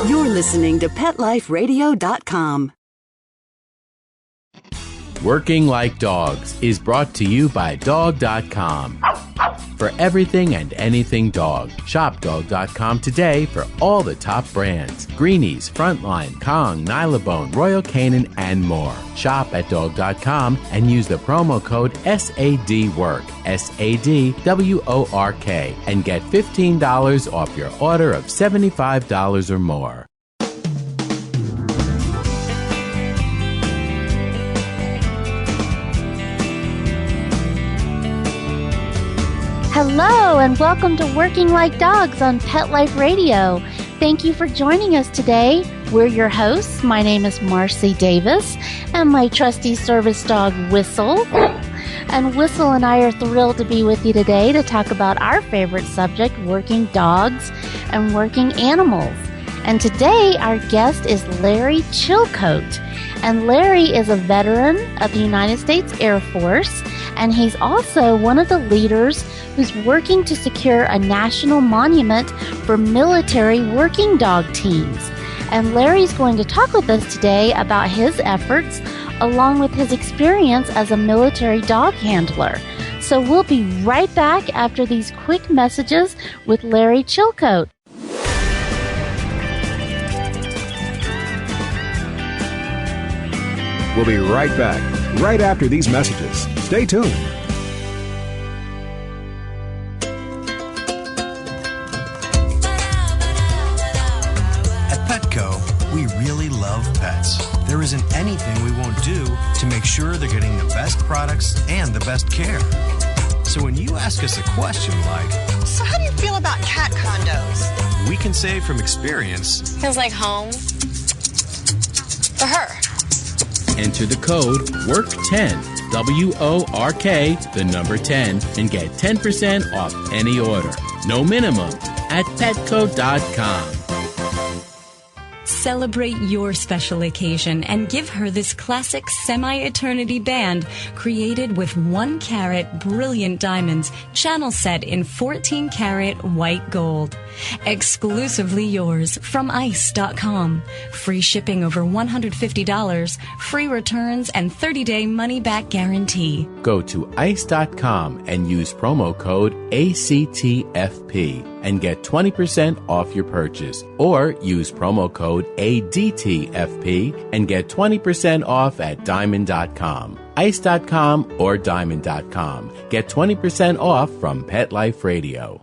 You're listening to PetLifeRadio.com. Working Like Dogs is brought to you by Dog.com. For everything and anything dog, shop Dog.com today for all the top brands. Greenies, Frontline, Kong, Nylabone, Royal Canin, and more. Shop at Dog.com and use the promo code SADWORK, SADWORK, and get $15 off your order of $75 or more. Hello and welcome to Working Like Dogs on Pet Life Radio. Thank you for joining us today. We're your hosts. My name is Marcy Davis and my trusty service dog Whistle. And Whistle and I are thrilled to be with you today to talk about our favorite subject, working dogs and working animals. And today our guest is Larry Chilcote. And Larry is a veteran of the United States Air Force, and he's also one of the leaders who's working to secure a national monument for military working dog teams. And Larry's going to talk with us today about his efforts along with his experience as a military dog handler. So we'll be right back after these quick messages with Larry Chilcote. We'll be right back, right after these messages. Stay tuned. At Petco, we really love pets. There isn't anything we won't do to make sure they're getting the best products and the best care. So when you ask us a question like, so how do you feel about cat condos? We can say from experience, Feels like home for her. Enter the code WORK10, WORK, the number 10, and get 10% off any order. No minimum at Petco.com. Celebrate your special occasion and give her this classic semi-eternity band created with 1-carat brilliant diamonds, channel set in 14-carat white gold. Exclusively yours from ice.com. Free shipping over $150, free returns, and 30-day money-back guarantee. Go to ice.com and use promo code ACTFP and get 20% off your purchase. Or use promo code ADTFP and get 20% off at diamond.com. Ice.com or diamond.com. Get 20% off from Pet Life Radio.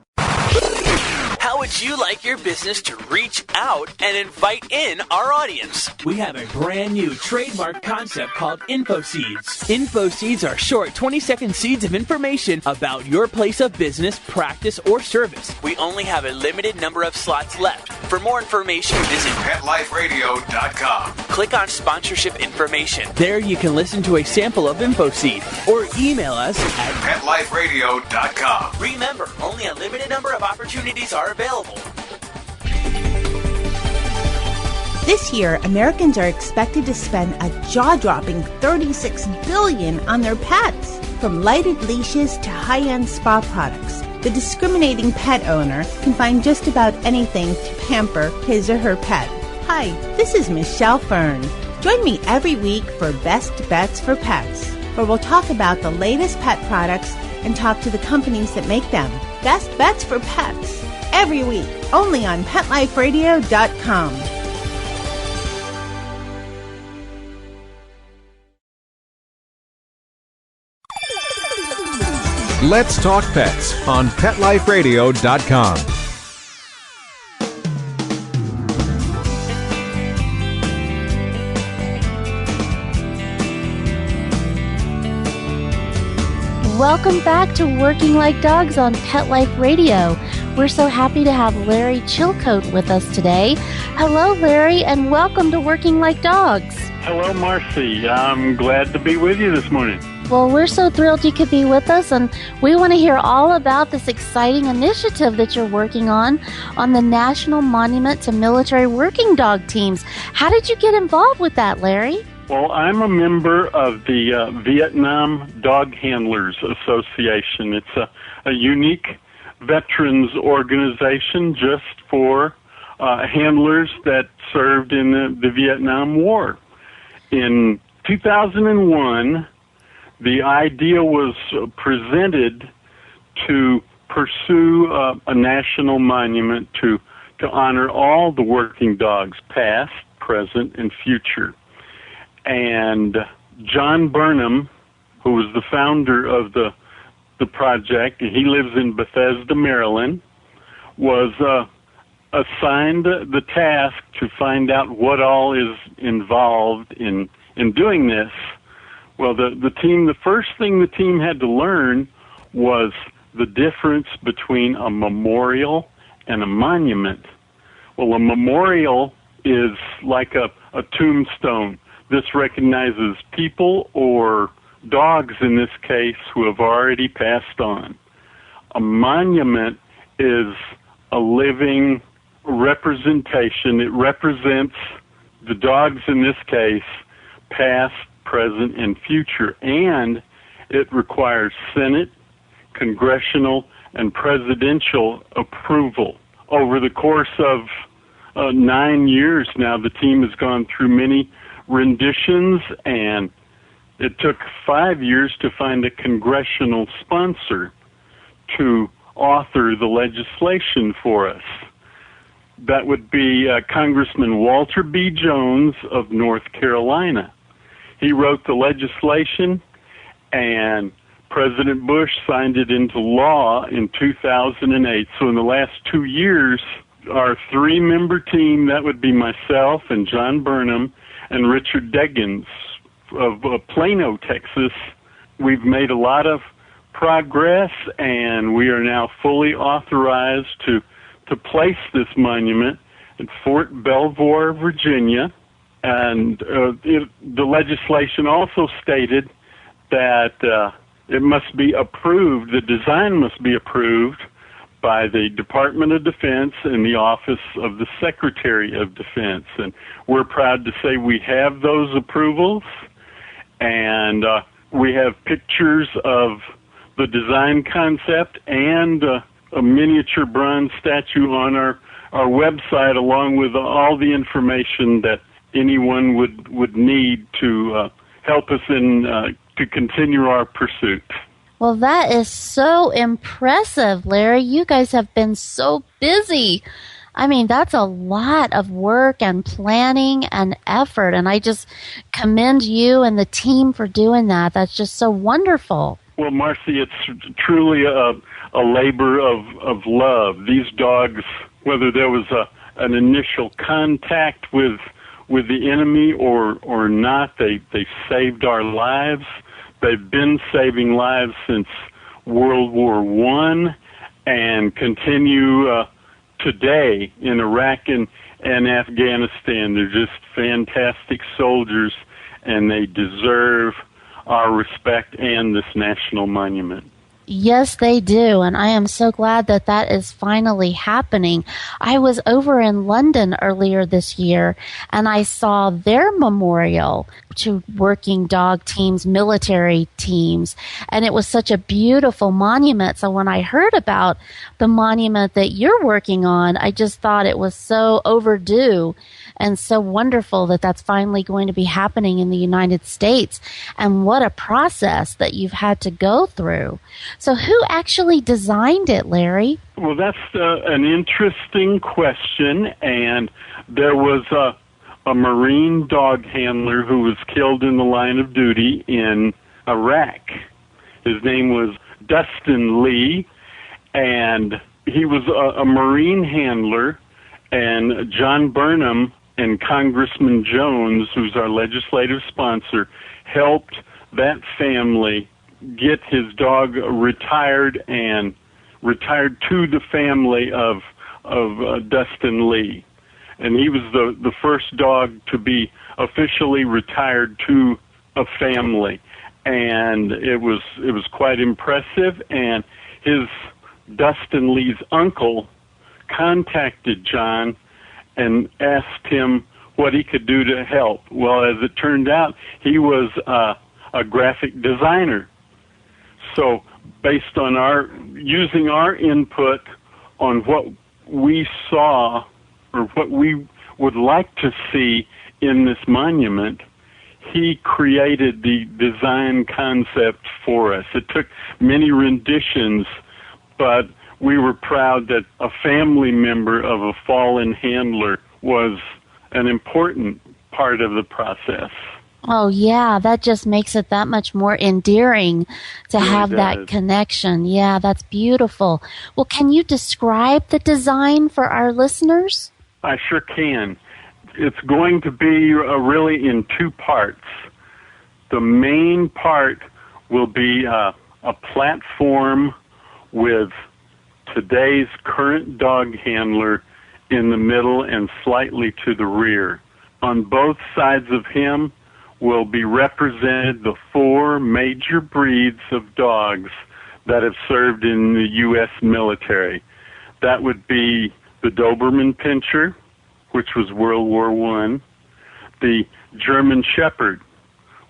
How would you like your business to reach out and invite in our audience? We have a brand new trademark concept called Info Seeds. Info Seeds are short 20-second seeds of information about your place of business, practice, or service. We only have a limited number of slots left. For more information, visit PetLifeRadio.com. Click on sponsorship information. There you can listen to a sample of Info Seed or email us at PetLifeRadio.com. Remember, only a limited number of opportunities are available. This year, Americans are expected to spend a jaw-dropping $36 billion on their pets. From lighted leashes to high-end spa products, the discriminating pet owner can find just about anything to pamper his or her pet. Hi, this is Michelle Fern. Join me every week for Best Bets for Pets, where we'll talk about the latest pet products and talk to the companies that make them. Best Bets for Pets, every week, only on PetLifeRadio.com. Let's Talk Pets on PetLifeRadio.com. Welcome back to Working Like Dogs on Pet Life Radio. We're so happy to have Larry Chilcote with us today. Hello, Larry, and welcome to Working Like Dogs. Hello, Marcy. I'm glad to be with you this morning. Well, we're so thrilled you could be with us, and we want to hear all about this exciting initiative that you're working on the National Monument to Military Working Dog Teams. How did you get involved with that, Larry? Well, I'm a member of the Vietnam Dog Handlers Association. It's a unique veterans organization just for handlers that served in the Vietnam War. In 2001, the idea was presented to pursue a national monument to honor all the working dogs, past, present, and future. And John Burnham, who was the founder of the project, he lives in Bethesda, Maryland, was assigned the task to find out what all is involved in doing this. Well, the first thing the team had to learn was the difference between a memorial and a monument. Well, a memorial is like a tombstone. This recognizes people, or dogs in this case, who have already passed on. A monument is a living representation. It represents the dogs in this case, past, present, and future, and it requires Senate, congressional, and presidential approval. Over the course of 9 years now, the team has gone through many renditions, and it took 5 years to find a congressional sponsor to author the legislation for us. That would be Congressman Walter B. Jones of North Carolina. He wrote the legislation, and President Bush signed it into law in 2008. So in the last 2 years, our 3-member team, that would be myself and John Burnham and Richard Deggans of Plano, Texas, we've made a lot of progress, and we are now fully authorized to place this monument at Fort Belvoir, Virginia. And the legislation also stated that it must be approved, the design must be approved by the Department of Defense and the Office of the Secretary of Defense. And we're proud to say we have those approvals, and we have pictures of the design concept and a miniature bronze statue on our website, along with all the information that anyone would need to help us to continue our pursuit. Well, that is so impressive, Larry. You guys have been so busy. I mean, that's a lot of work and planning and effort, and I just commend you and the team for doing that. That's just so wonderful. Well, Marcy, it's truly a labor of love. These dogs, whether there was an initial contact with the enemy or not, they saved our lives. They've been saving lives since World War I and continue today in Iraq and Afghanistan. They're just fantastic soldiers, and they deserve our respect and this national monument. Yes, they do, and I am so glad that that is finally happening. I was over in London earlier this year, and I saw their memorial to working dog teams, military teams, and it was such a beautiful monument. So when I heard about the monument that you're working on, I just thought it was so overdue and so wonderful that that's finally going to be happening in the United States. And what a process that you've had to go through. So who actually designed it, Larry? Well, that's an interesting question. And there was a Marine dog handler who was killed in the line of duty in Iraq. His name was Dustin Lee, and he was a Marine handler, and John Burnham and Congressman Jones, who's our legislative sponsor, helped that family get his dog retired to the family of Dustin Lee. And he was the first dog to be officially retired to a family. And it was quite impressive. And his Dustin Lee's uncle contacted John and asked him what he could do to help. Well, as it turned out, he was a graphic designer. So based on using our input on what we saw or what we would like to see in this monument, he created the design concept for us. It took many renditions, but we were proud that a family member of a fallen handler was an important part of the process. Oh, yeah, that just makes it that much more endearing to have that connection. Yeah, that's beautiful. Well, can you describe the design for our listeners? I sure can. It's going to be really in two parts. The main part will be a platform with today's current dog handler in the middle and slightly to the rear. On both sides of him will be represented the four major breeds of dogs that have served in the U.S. military. That would be the Doberman Pinscher, which was World War I, the German Shepherd,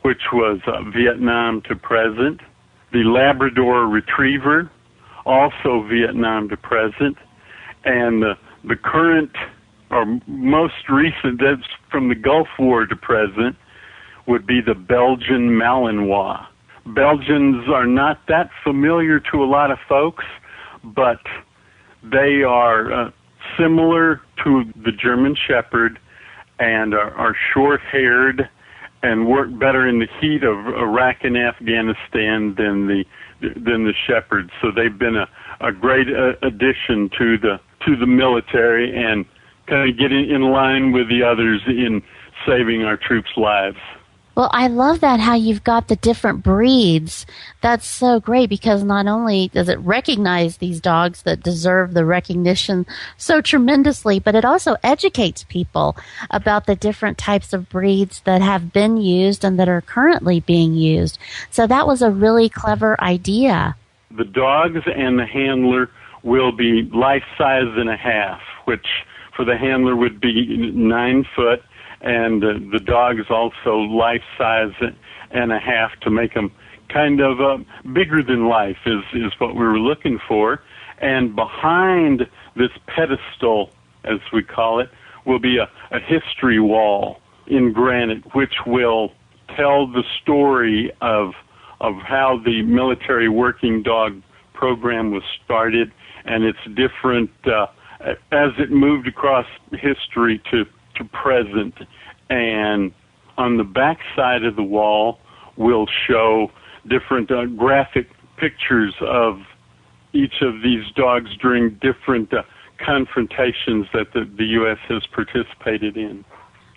which was Vietnam to present, the Labrador Retriever, also Vietnam to present, and the current, or most recent, that's from the Gulf War to present, would be the Belgian Malinois. Belgians are not that familiar to a lot of folks, but they are similar to the German Shepherd and are short-haired and work better in the heat of Iraq and Afghanistan than the Shepherd. So they've been a great addition to the military and kind of get in line with the others in saving our troops' lives. Well, I love that how you've got the different breeds. That's so great because not only does it recognize these dogs that deserve the recognition so tremendously, but it also educates people about the different types of breeds that have been used and that are currently being used. So that was a really clever idea. The dogs and the handler will be life size and a half, which for the handler would be 9 foot. And the dog is also life size and a half to make them kind of bigger than life is what we were looking for. And behind this pedestal, as we call it, will be a history wall in granite, which will tell the story of how the military working dog program was started and its different as it moved across history to present. And on the back side of the wall will show different graphic pictures of each of these dogs during different confrontations that the U.S. has participated in.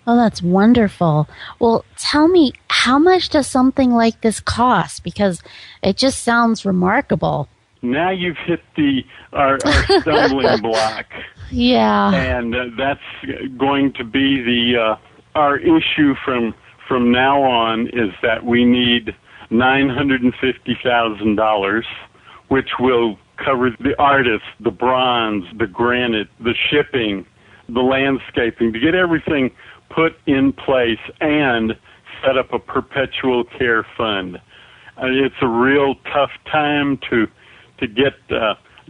Oh, that's wonderful. Well, tell me, how much does something like this cost? Because it just sounds remarkable. Now you've hit our stumbling block. Yeah. And that's going to be our issue from now on is that we need $950,000, which will cover the artists, the bronze, the granite, the shipping, the landscaping, to get everything put in place and set up a perpetual care fund. It's a real tough time to get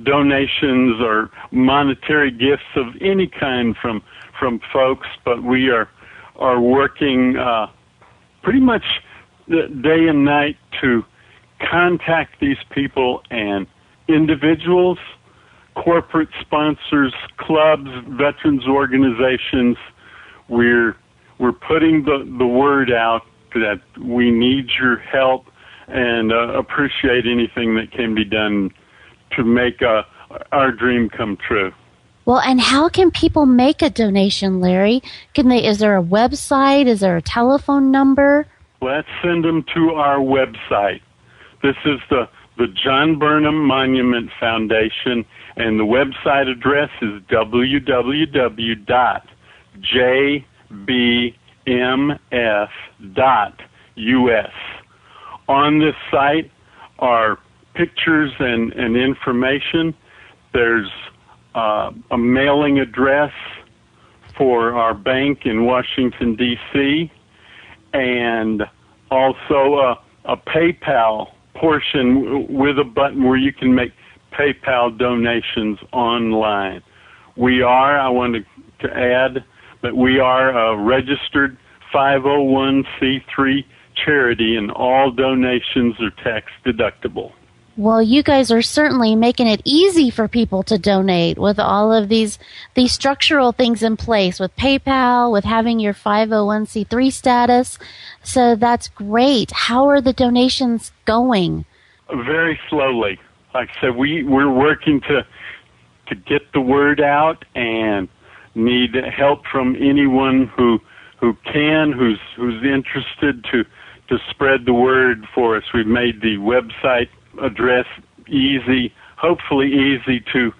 donations or monetary gifts of any kind from folks, but we are working pretty much day and night to contact these people and individuals, corporate sponsors, clubs, veterans organizations. We're putting the word out that we need your help and appreciate anything that can be done to make our dream come true. Well, and how can people make a donation, Larry? Is there a website? Is there a telephone number? Let's send them to our website. This is the John Burnham Monument Foundation, and the website address is www.jbmf.us. On this site are pictures and information. There's a mailing address for our bank in Washington, D.C., and also a PayPal portion with a button where you can make PayPal donations online. I want to add that we are a registered 501c3 charity, and all donations are tax deductible. Well, you guys are certainly making it easy for people to donate with all of these structural things in place, with PayPal, with having your 501c3 status. So that's great. How are the donations going? Very slowly. Like I said, we're working to get the word out, and need help from anyone who's interested to spread the word for us. We've made the website address hopefully easy to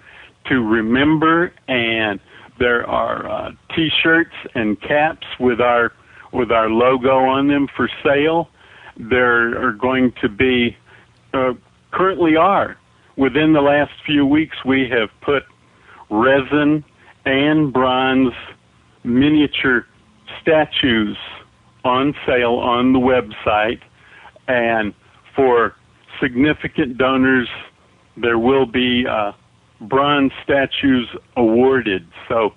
remember, and there are T-shirts and caps with our logo on them for sale. There are going to be, currently are, within the last few weeks we have put resin and bronze miniature statues on sale on the website, and for significant donors there will be bronze statues awarded. So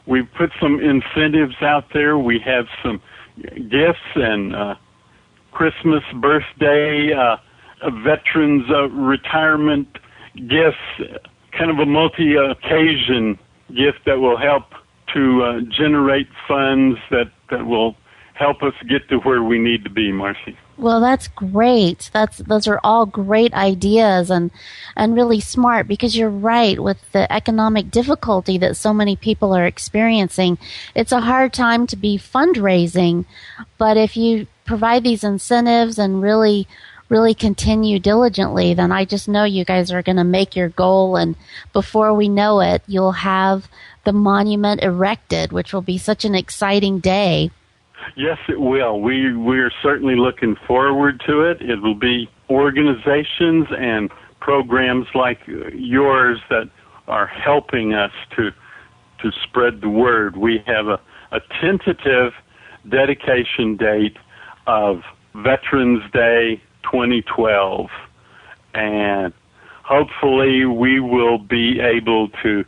we've put some incentives out there. We have some gifts and Christmas, birthday, veterans retirement gifts, kind of a multi-occasion gift that will help to generate funds that will help us get to where we need to be, Marcy. Well, that's great. Those are all great ideas and really smart, because you're right, with the economic difficulty that so many people are experiencing, it's a hard time to be fundraising. But if you provide these incentives and really continue diligently, then I just know you guys are going to make your goal, and before we know it, you'll have the monument erected, which will be such an exciting day. Yes, it will. We're certainly looking forward to it. It will be organizations and programs like yours that are helping us to spread the word. We have a tentative dedication date of Veterans Day 2012, and hopefully we will be able to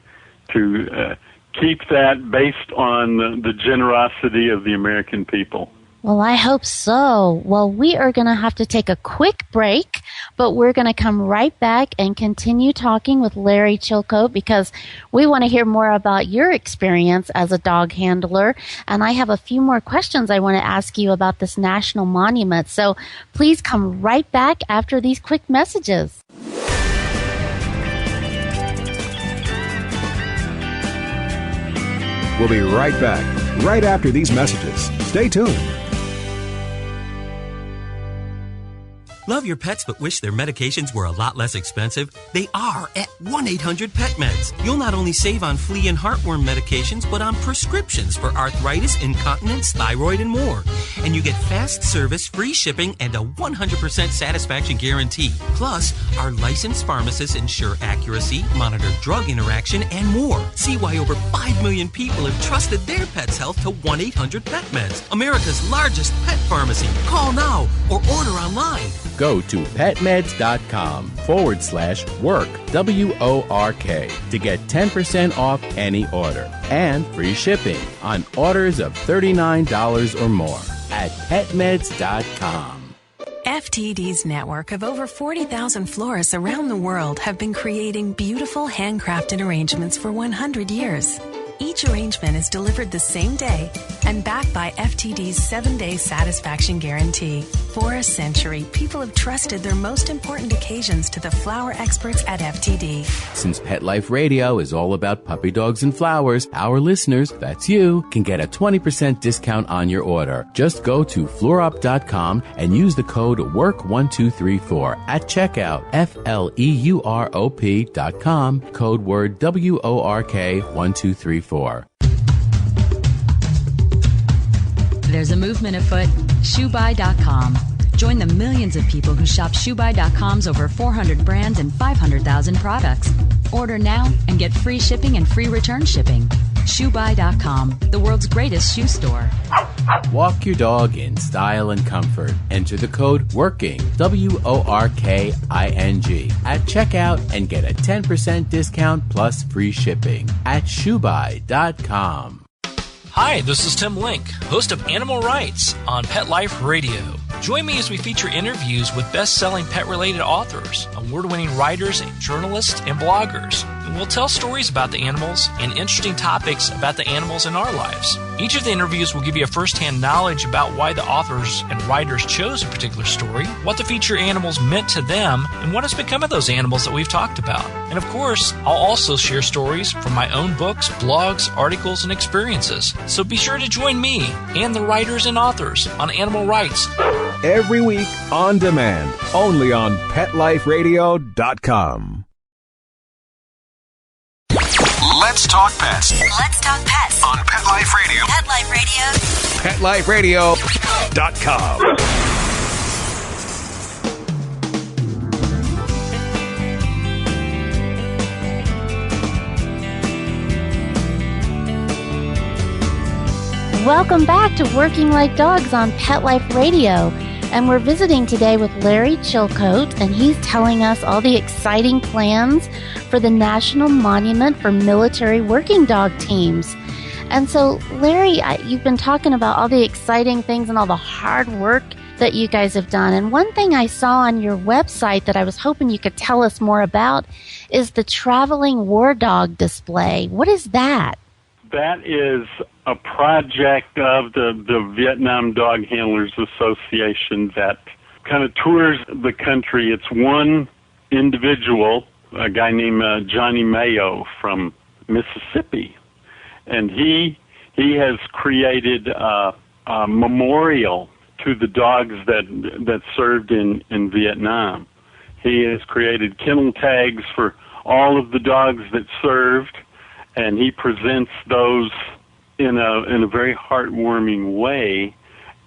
keep that based on the generosity of the American people. Well, I hope so. Well, we are going to have to take a quick break, but we're going to come right back and continue talking with Larry Chilcote, because we want to hear more about your experience as a dog handler. And I have a few more questions I want to ask you about this national monument. So please come right back after these quick messages. We'll be right back, right after these messages. Stay tuned. Love your pets but wish their medications were a lot less expensive? They are at 1-800-PET-MEDS. You'll not only save on flea and heartworm medications, but on prescriptions for arthritis, incontinence, thyroid, and more. And you get fast service, free shipping, and a 100% satisfaction guarantee. Plus, our licensed pharmacists ensure accuracy, monitor drug interaction, and more. See why over 5 million people have trusted their pet's health to 1-800-PET-MEDS, America's largest pet pharmacy. Call now or order online. Go to petmeds.com/work, WORK, to get 10% off any order and free shipping on orders of $39 or more at petmeds.com. FTD's network of over 40,000 florists around the world have been creating beautiful handcrafted arrangements for 100 years. Each arrangement is delivered the same day and backed by FTD's 7-day satisfaction guarantee. For a century, people have trusted their most important occasions to the flower experts at FTD. Since Pet Life Radio is all about puppy dogs and flowers, our listeners, that's you, can get a 20% discount on your order. Just go to fluorop.com and use the code WORK1234 at checkout, FLEUROP.com, code word WORK1234. There's a movement afoot, ShoeBuy.com. Join the millions of people who shop ShoeBuy.com's over 400 brands and 500,000 products. Order now and get free shipping and free return shipping. ShoeBuy.com, the world's greatest shoe store. Walk your dog in style and comfort. Enter the code WORKING, WORKING, at checkout and get a 10% discount plus free shipping at ShoeBuy.com. Hi, this is Tim Link, host of Animal Rights on Pet Life Radio. Join me as we feature interviews with best-selling pet-related authors, award-winning writers, journalists, and bloggers. And we'll tell stories about the animals and interesting topics about the animals in our lives. Each of the interviews will give you a first-hand knowledge about why the authors and writers chose a particular story, what the feature animals meant to them, and what has become of those animals that we've talked about. And of course, I'll also share stories from my own books, blogs, articles, and experiences. So be sure to join me and the writers and authors on Animal Rights. Every week on demand, only on PetLifeRadio.com. Let's talk pets. Let's talk pets On Pet Life Radio. Pet Life Radio. PetLifeRadio.com. Welcome back to Working Like Dogs on Pet Life Radio. And we're visiting today with Larry Chilcote, and he's telling us all the exciting plans for the National Monument for Military Working Dog Teams. And so, Larry, you've been talking about all the exciting things and all the hard work that you guys have done. And one thing I saw on your website that I was hoping you could tell us more about is the Traveling War Dog display. What is that? That is a project of the Vietnam Dog Handlers Association that kind of tours the country. It's one individual, a guy named Johnny Mayo from Mississippi, and he has created a memorial to the dogs that served in Vietnam. He has created kennel tags for all of the dogs that served, and he presents those in a very heartwarming way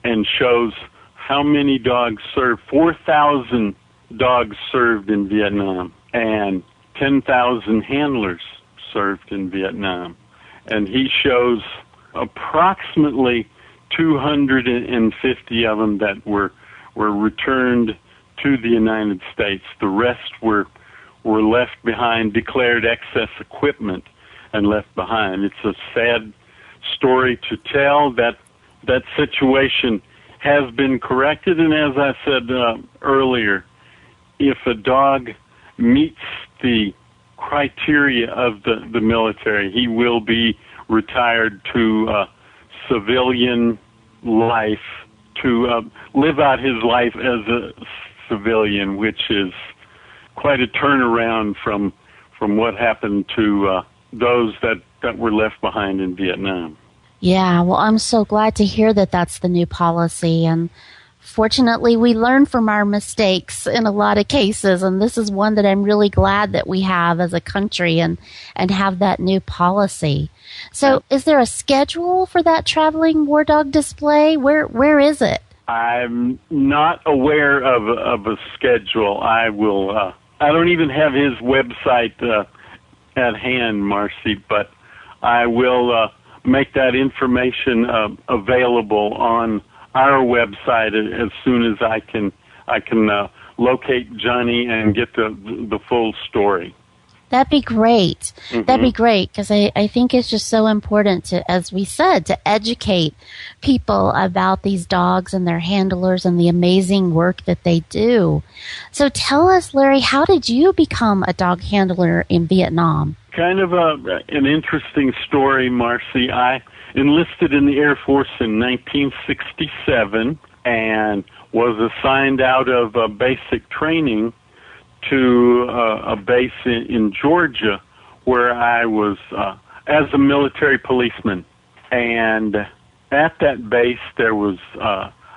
and shows how many dogs served. 4,000 dogs served in Vietnam, and 10,000 handlers served in Vietnam. And he shows approximately 250 of them that were returned to the United States. The rest were left behind, declared excess equipment, and left behind. It's a sad story to tell. That situation has been corrected, and as I said earlier, if a dog meets the criteria of the military, he will be retired to civilian life, to live out his life as a civilian, which is quite a turnaround from what happened to those that were left behind in Vietnam. Yeah, well, I'm so glad to hear that that's the new policy. And fortunately, we learn from our mistakes in a lot of cases. And this is one that I'm really glad that we have as a country and have that new policy. So is there a schedule for that Traveling War Dog display? Where is it? I'm not aware of a schedule. I don't even have his website at hand, Marcy, but I will make that information available on our website as soon as I can locate Johnny and get the full story. That'd be great. Mm-hmm. That'd be great, because I think it's just so important to, as we said, to educate people about these dogs and their handlers and the amazing work that they do. So tell us, Larry, how did you become a dog handler in Vietnam? Kind of an interesting story, Marcy. I enlisted in the Air Force in 1967 and was assigned out of basic training to a base in Georgia, where I was as a military policeman. And at that base, I was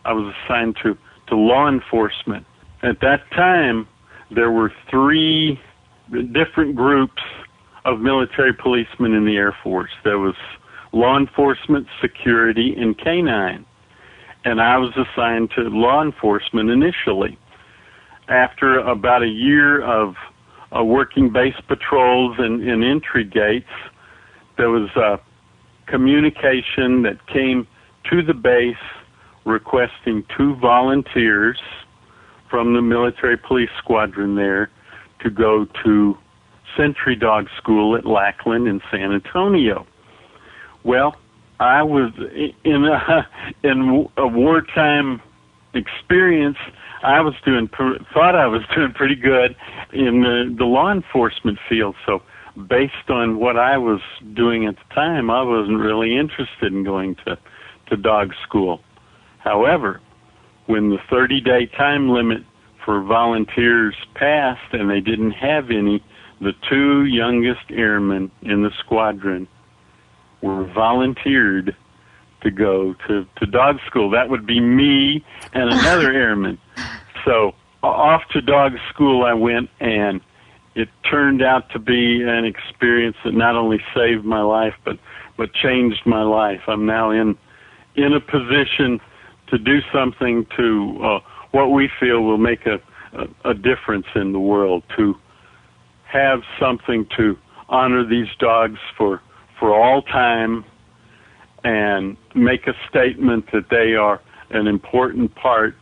assigned to law enforcement. At that time, there were 3 different groups of military policemen in the Air Force. There was law enforcement, security, and canine. And I was assigned to law enforcement initially. After about a year of working base patrols and entry gates, there was a communication that came to the base requesting 2 volunteers from the military police squadron there to go to Sentry Dog School at Lackland in San Antonio. Well, I was in a wartime experience. I was thought I was doing pretty good in the law enforcement field. So based on what I was doing at the time, I wasn't really interested in going to dog school. However, when the 30-day time limit for volunteers passed and they didn't have any, the two youngest airmen in the squadron were volunteered to go to dog school. That would be me and another airman. So off to dog school I went, and it turned out to be an experience that not only saved my life but changed my life. I'm now in a position to do something to what we feel will make a difference in the world, to have something to honor these dogs for all time and make a statement that they are an important part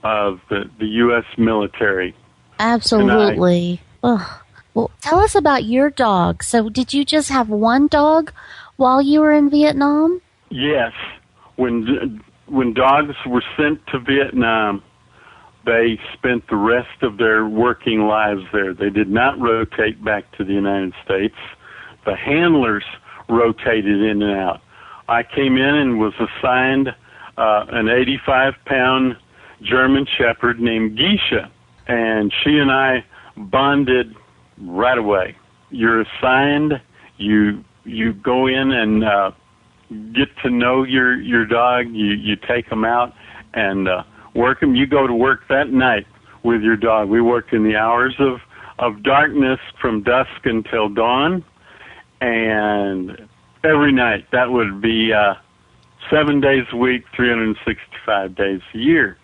of the U.S. military. Absolutely. Well, tell us about your dog. So did you just have one dog while you were in Vietnam? Yes. When dogs were sent to Vietnam, they spent the rest of their working lives there. They did not rotate back to the United States. The handlers rotated in and out. I came in and was assigned an 85-pound German Shepherd named Geisha, and she and I bonded right away. You're assigned, you go in and get to know your dog, you take them out and work them. You go to work that night with your dog. We worked in the hours of darkness from dusk until dawn, and every night. That would be 7 days a week, 365 days a year.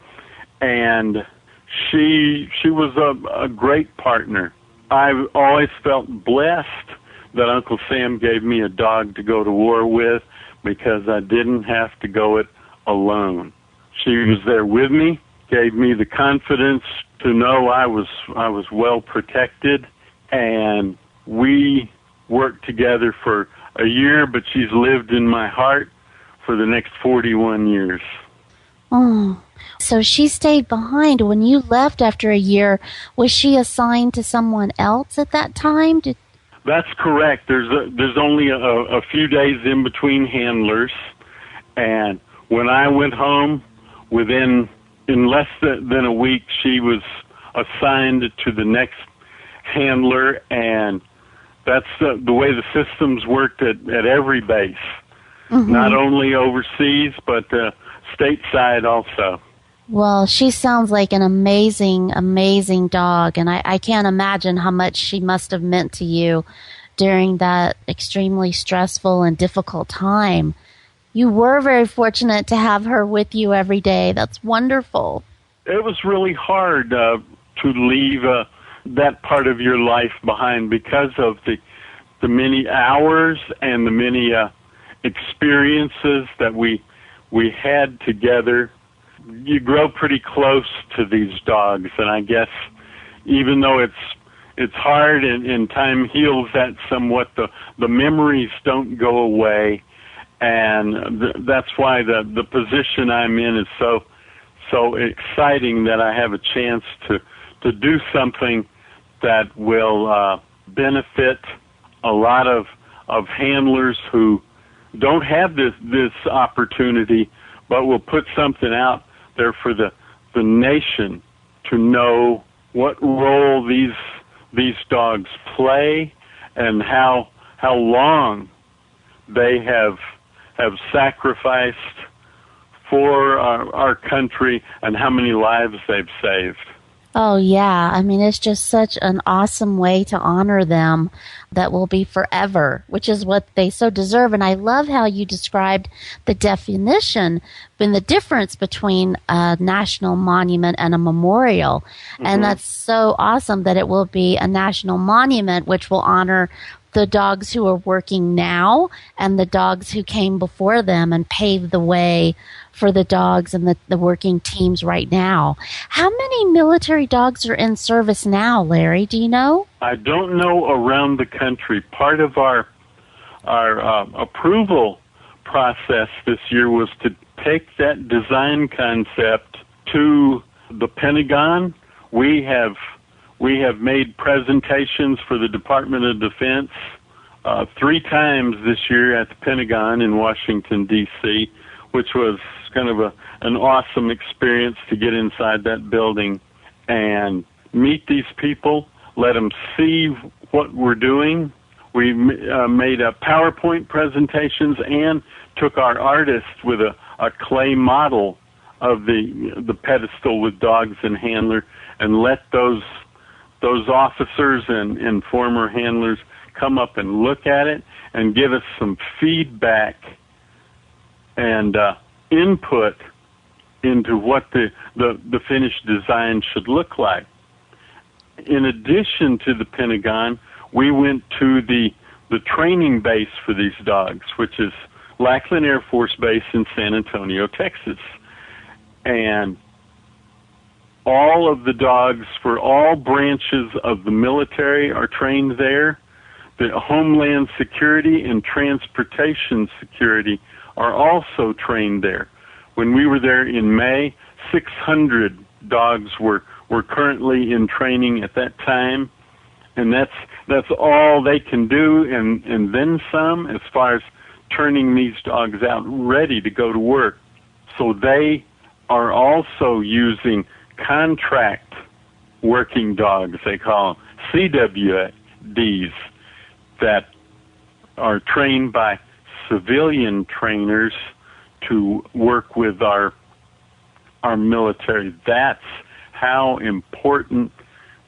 And she was a great partner. I've always felt blessed that Uncle Sam gave me a dog to go to war with, because I didn't have to go it alone. She was there with me, gave me the confidence to know I was well protected, and we worked together for a year, but she's lived in my heart for the next 41 years. Oh, so she stayed behind. When you left after a year, was she assigned to someone else at that time? That's correct. There's only a few days in between handlers, and when I went home, in less than a week, she was assigned to the next handler, and that's the way the systems worked at every base, not only overseas, but stateside also. Well, she sounds like an amazing, amazing dog, and I can't imagine how much she must have meant to you during that extremely stressful and difficult time. You were very fortunate to have her with you every day. That's wonderful. It was really hard to leave that part of your life behind because of the many hours and the many experiences that we had together. You grow pretty close to these dogs, and I guess even though it's hard and time heals that somewhat, the memories don't go away, and that's why the position I'm in is so exciting, that I have a chance to do something that will benefit a lot of handlers who don't have this opportunity, but will put something out there for the nation to know what role these dogs play and how long they have sacrificed for our country and how many lives they've saved. Oh, yeah. I mean, it's just such an awesome way to honor them that will be forever, which is what they so deserve. And I love how you described the definition and the difference between a national monument and a memorial. And that's so awesome that it will be a national monument, which will honor the dogs who are working now and the dogs who came before them and paved the way for the dogs and the working teams right now. How many military dogs are in service now, Larry? Do you know? I don't know around the country. Part of our approval process this year was to take that design concept to the Pentagon. We have made presentations for the Department of Defense 3 times this year at the Pentagon in Washington, D.C., which was kind of an awesome experience to get inside that building and meet these people, let them see what we're doing. We made PowerPoint presentations and took our artists with a clay model of the pedestal with dogs and handler, and let those officers and former handlers come up and look at it and give us some feedback and input into what the finished design should look like. In addition to the Pentagon, we went to the training base for these dogs, which is Lackland Air Force Base in San Antonio, Texas. And all of the dogs for all branches of the military are trained there. The Homeland Security and Transportation Security are also trained there. When we were there in May, 600 dogs were currently in training at that time, and that's all they can do, and then some, as far as turning these dogs out ready to go to work. So they are also using contract working dogs, they call them CWDs, that are trained by civilian trainers to work with our military. That's how important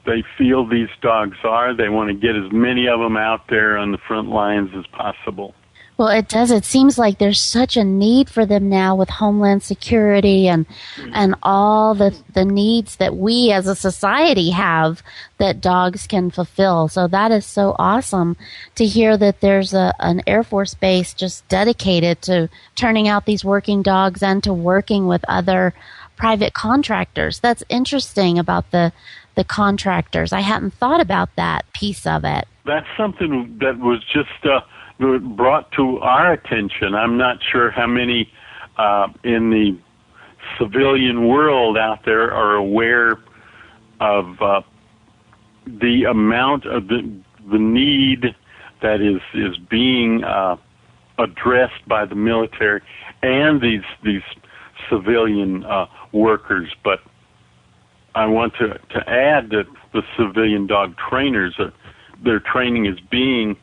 they feel these dogs are. They want to get as many of them out there on the front lines as possible. Well, it does. It seems like there's such a need for them now with Homeland Security and all the needs that we as a society have that dogs can fulfill. So that is so awesome to hear that there's an Air Force base just dedicated to turning out these working dogs and to working with other private contractors. That's interesting about the contractors. I hadn't thought about that piece of it. That's something that was just brought to our attention. I'm not sure how many in the civilian world out there are aware of the amount of the need that is being addressed by the military and these civilian workers. But I want to add that the civilian dog trainers, their training is being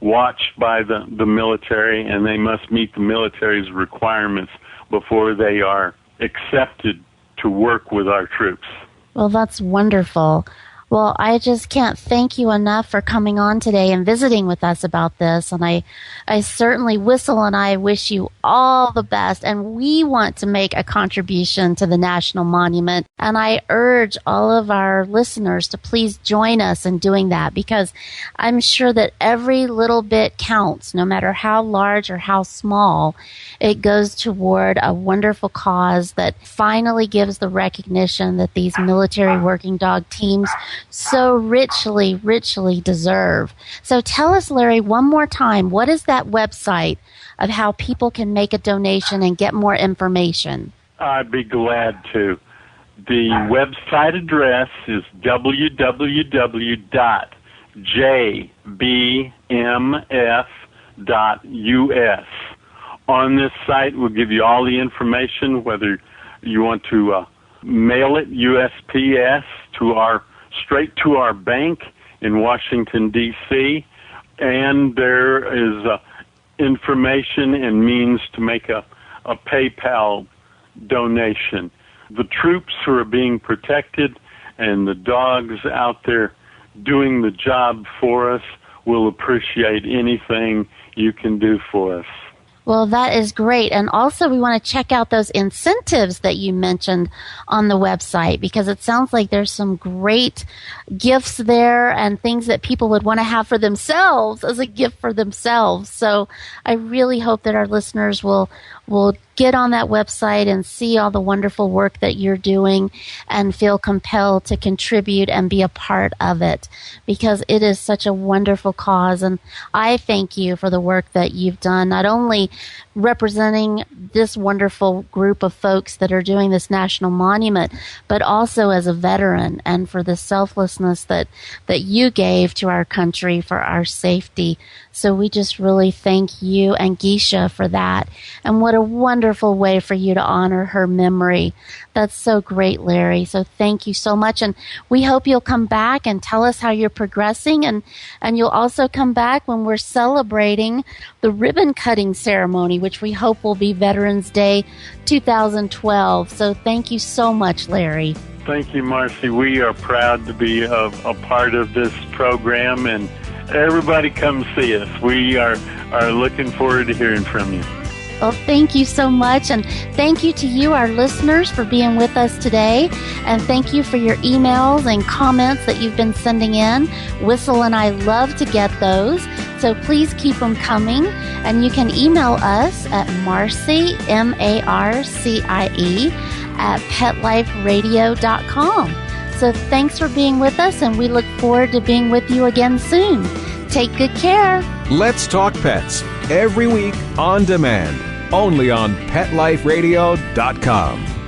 watched by the military, and they must meet the military's requirements before they are accepted to work with our troops. Well, that's wonderful. Well, I just can't thank you enough for coming on today and visiting with us about this. And I certainly, Whistle and I wish you all the best. And we want to make a contribution to the National Monument. And I urge all of our listeners to please join us in doing that, because I'm sure that every little bit counts, no matter how large or how small. It goes toward a wonderful cause that finally gives the recognition that these military working dog teams so richly, richly deserve. So tell us, Larry, one more time, what is that website of how people can make a donation and get more information? I'd be glad to. The website address is www.jbmf.us. On this site, we'll give you all the information, whether you want to mail it USPS straight to our bank in Washington, D.C., and there is information and means to make a PayPal donation. The troops who are being protected and the dogs out there doing the job for us will appreciate anything you can do for us. Well, that is great. And also we want to check out those incentives that you mentioned on the website, because it sounds like there's some great gifts there and things that people would want to have for themselves as a gift for themselves. So I really hope that our listeners will get on that website and see all the wonderful work that you're doing and feel compelled to contribute and be a part of it, because it is such a wonderful cause. And I thank you for the work that you've done, not only representing this wonderful group of folks that are doing this national monument, but also as a veteran, and for the selflessness that you gave to our country for our safety. So we just really thank you and Geisha for that. And what a wonderful way for you to honor her memory. That's so great, Larry. So thank you so much. And we hope you'll come back and tell us how you're progressing. And you'll also come back when we're celebrating the ribbon cutting ceremony, which we hope will be Veterans Day 2012. So thank you so much, Larry. Thank you, Marcy. We are proud to be a part of this program, and everybody come see us. We are looking forward to hearing from you. Well, thank you so much, and thank you to you, our listeners, for being with us today, and thank you for your emails and comments that you've been sending in. Whistle and I love to get those, so please keep them coming, and you can email us at Marcie, MARCIE, at PetLifeRadio.com. So thanks for being with us, and we look forward to being with you again soon. Take good care. Let's Talk Pets, every week on demand, only on PetLifeRadio.com.